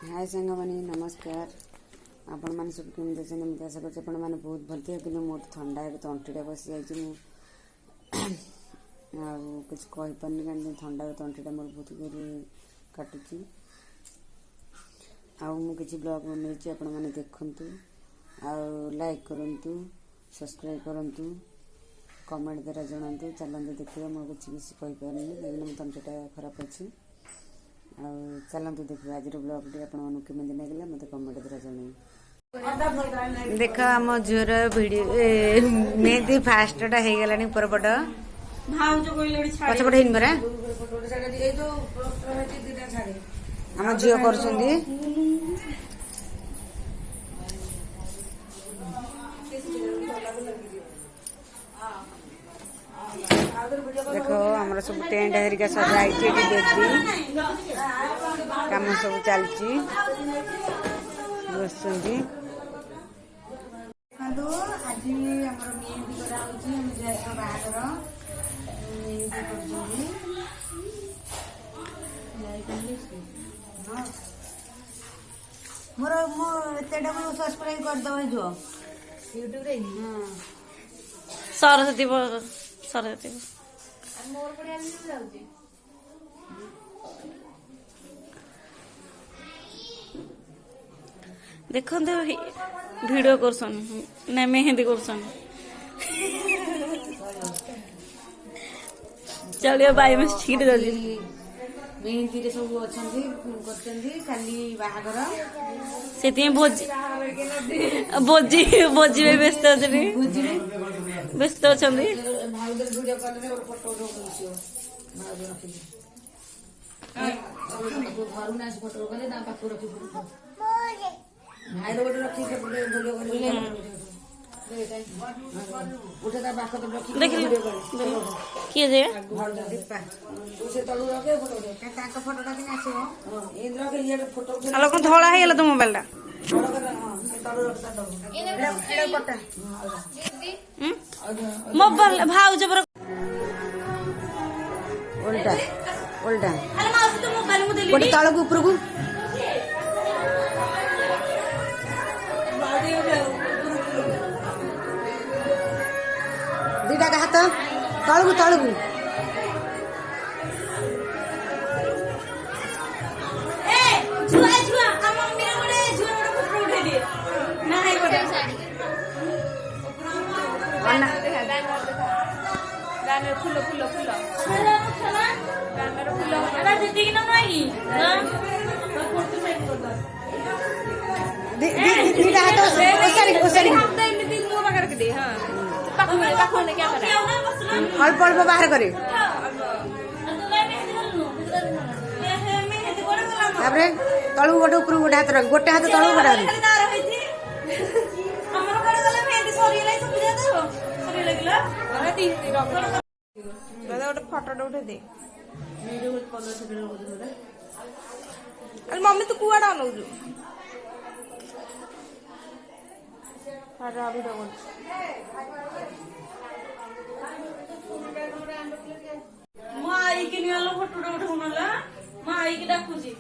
हाय सांग मानी नमस्कार आपण मैंने सब कमी मुझे आशा कर बहुत भल थे कि मोर थंडा तंटीटा बस जाइए कुछ कहीपरि कहीं थंडा तंटीटा मोर बहुत काटुची कि ब्लॉग बनई आपण मैंने देखु लाइक करूँ सब्सक्राइब करूँ कमेंट द्वारा जनातु चलते देखिए मोर किसी कहीपरि कहीं मो तंटीटा खराब अच्छी चलते देखिए आज ब्लॉग केमी लगे मत कमेंट द्वारा जन देख आम झीर भिडियो मेहंदी फास्टा हो गला परपट पछपट है परा आम झील कर देखो आमर सब टेंट हरिका सजाई बेदी काम सब चलती बस आज मेहंदी बाहर मोर एतेटा सब्सक्राइब करदे जो यूट्यूब रे सरस्वती सरस्वती देखो वीडियो करसन ना मेहंदी करसन चलिए बाई में छीट दे मेहंदी रे सब अच्छी खाली बाहागर से भोजी भोजी भोजी में व्यस्त अच्छे व्यस्त अच्छा किए जे धड़ा है तो मोबाइल मोबाइल भाज उल्टा उल्टा गोटे तलक ऊपर को दीटा हाथ तलू तलू फूल फूल फूल अल्प अल्प बाहर करे तलू गोटे ऊपर गोटे हाथ रख गोटे हाथ तलू गोटे गोटे फटो उठे दे मम्मी तू कुआड़ा अनौजु मो आई के नियालो फोटो उठाऊ ना मो आई के डाकुजी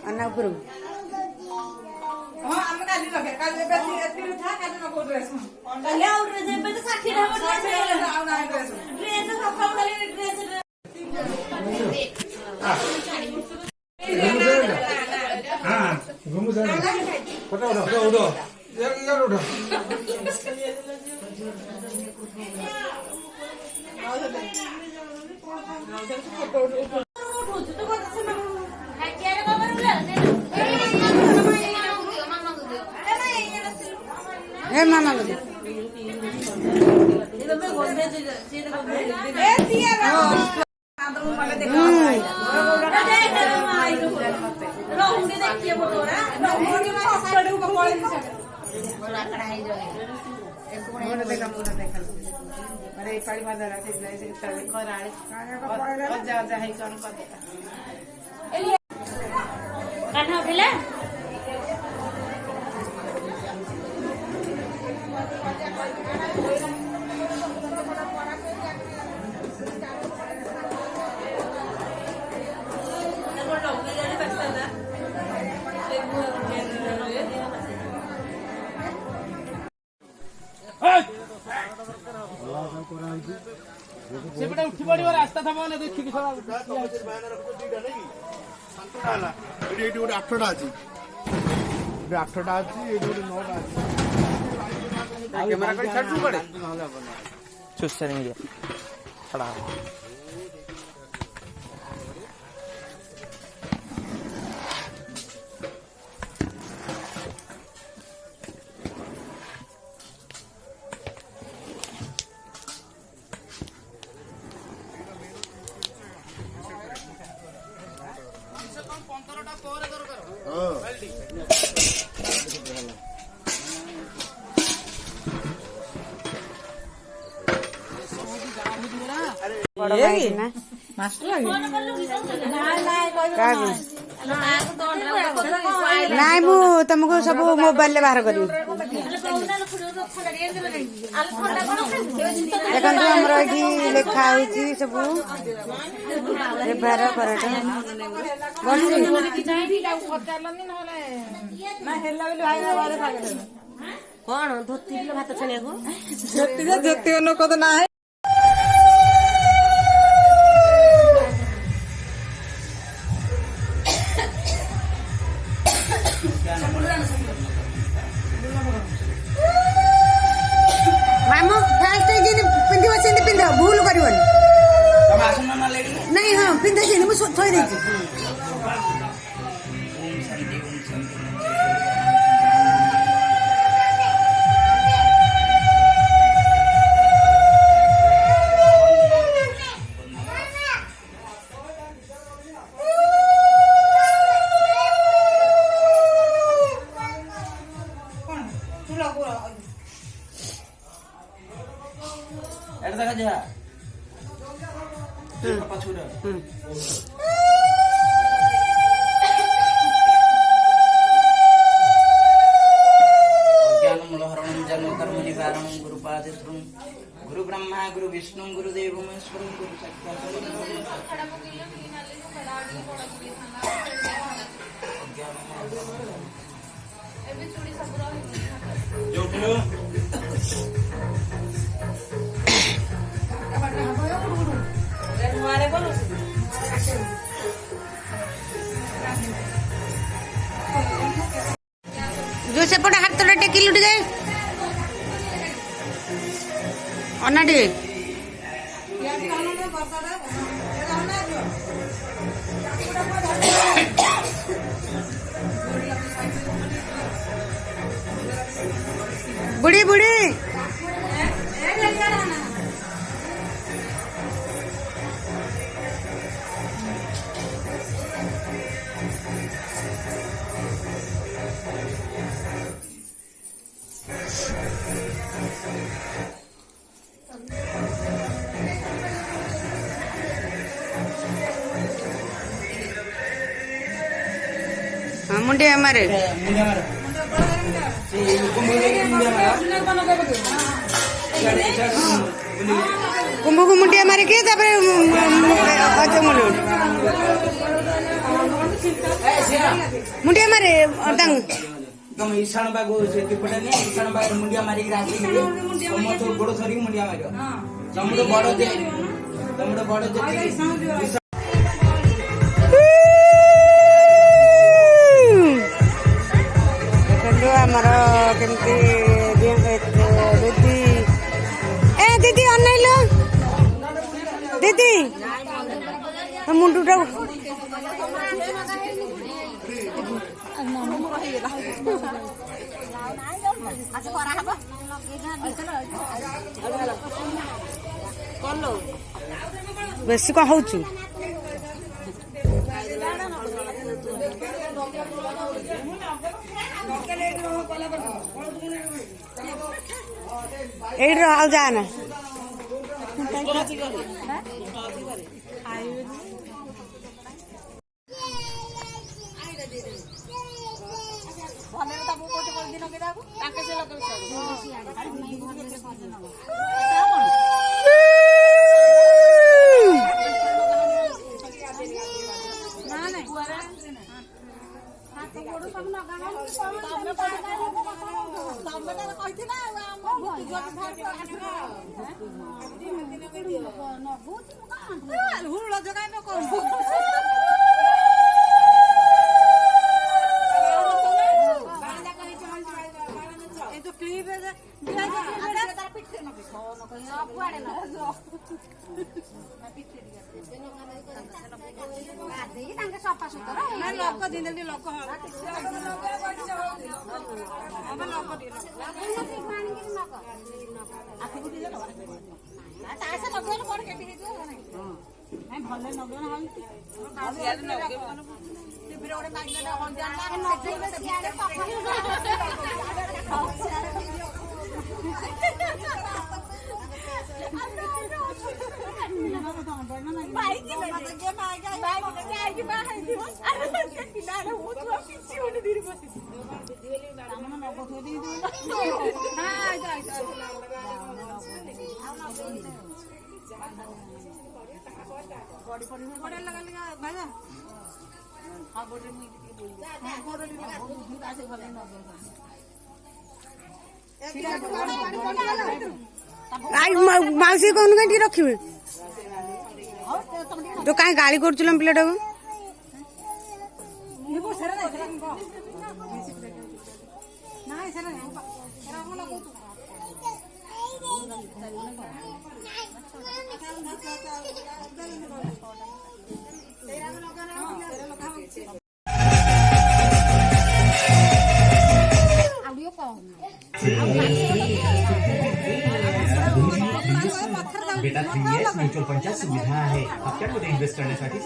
अन्ना ऊपर मामा कान्हा उठिला ସେପଟେ ଉଠି ପଡିବ ରାସ୍ତା ଥବ ମାନେ ଦେଖିକି ସବୁ ଏଇଠି ଗୋଟେ 8ଟା ଅଛି, ଏଠି 8ଟା ଅଛି, ଏଇଠି ଗୋଟେ 9ଟା ଅଛି। କ୍ୟାମେରା କରି ଛାଡୁଛୁ କୁଆଡେ? ସୋସିଆଲ ମିଡିଆ ଛଡା ବଡ ଭାଇ ନା କାହାକୁ? ନାଇଁ ମୁଁ ତମକୁ ସବୁ ମୋବାଇଲରେ ବାହାର କରିବି। ଦେଖନ୍ତୁ ଆମର ଏଠି ଲେଖା ହଉଛି ସବୁ ବ୍ୟବହାର କରାଟ କଣ ଧୋତି ଭାତ ଛାଣିବାକୁ ଜ୍ୟୋତି ଲୋକ ତ ନାହିଁ। ମାମୁ ଫାଷ୍ଟ ପିନ୍ଧିବ ସେମିତି ପିନ୍ଧ, ଭୁଲ କରିବନି। ନାଇଁ ହଁ ପିନ୍ଧେ ସେମିତି ମୁଁ ଥୋଇ ଦେଇଛି। गुरु ब्रह्मा गुरु विष्णु गुरुदेव महेश्वर गुरु जो सेपटे हाथ टेकिलु टे अना टे बुढ़ी बुढ़ी मुंडे हमारे कुंभ को मुंडिया मारे के मुंडिया मारे ईशान बागु ईशान बाग मुंडिया मारिक गोड़ धरिक मुंडिया मार तमरो बड़ आमर केमती दीदी ए दीदी अनैल दीदी मुंडुटा बेसी कौन हूँ एड्र आउ जाना माउसी कौन कहीं रखिए तो कहीं गाड़ी कर पिलाटा को बेटा 3 म्युच्युअल फंडच्या सुविधा आहे हप्त्यांमध्ये इन्व्हेस्ट करण्यासाठी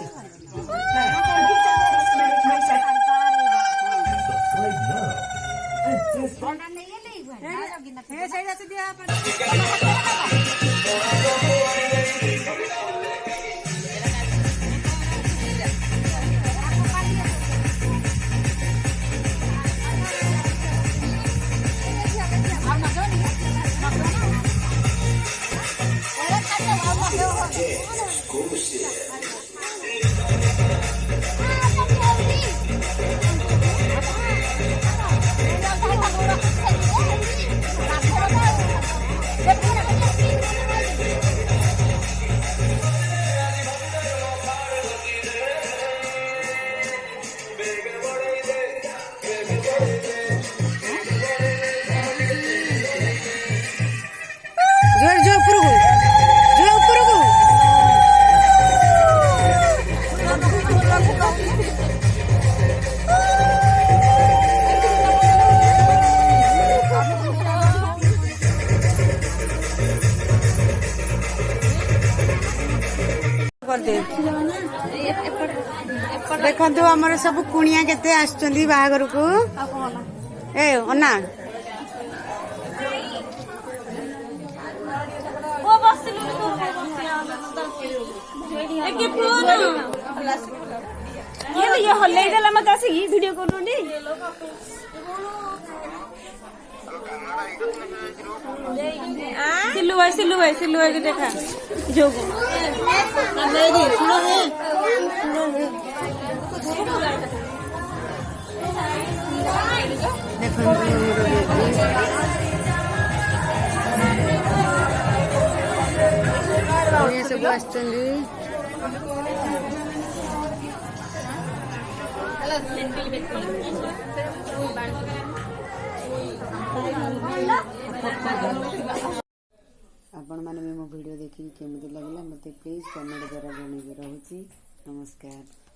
देखु आमर सब कुणिया केते आछंदी बाहागर को ए अन्ना ये हल्ले देला मत आसी वीडियो करूनी सिल्लू भाई के देखा जो सब आछंदी आपण मैंने मो वीडियो देखिए केमती लगे मत प्लीज कमेंट द्वारा जनइबे रहुची नमस्कार।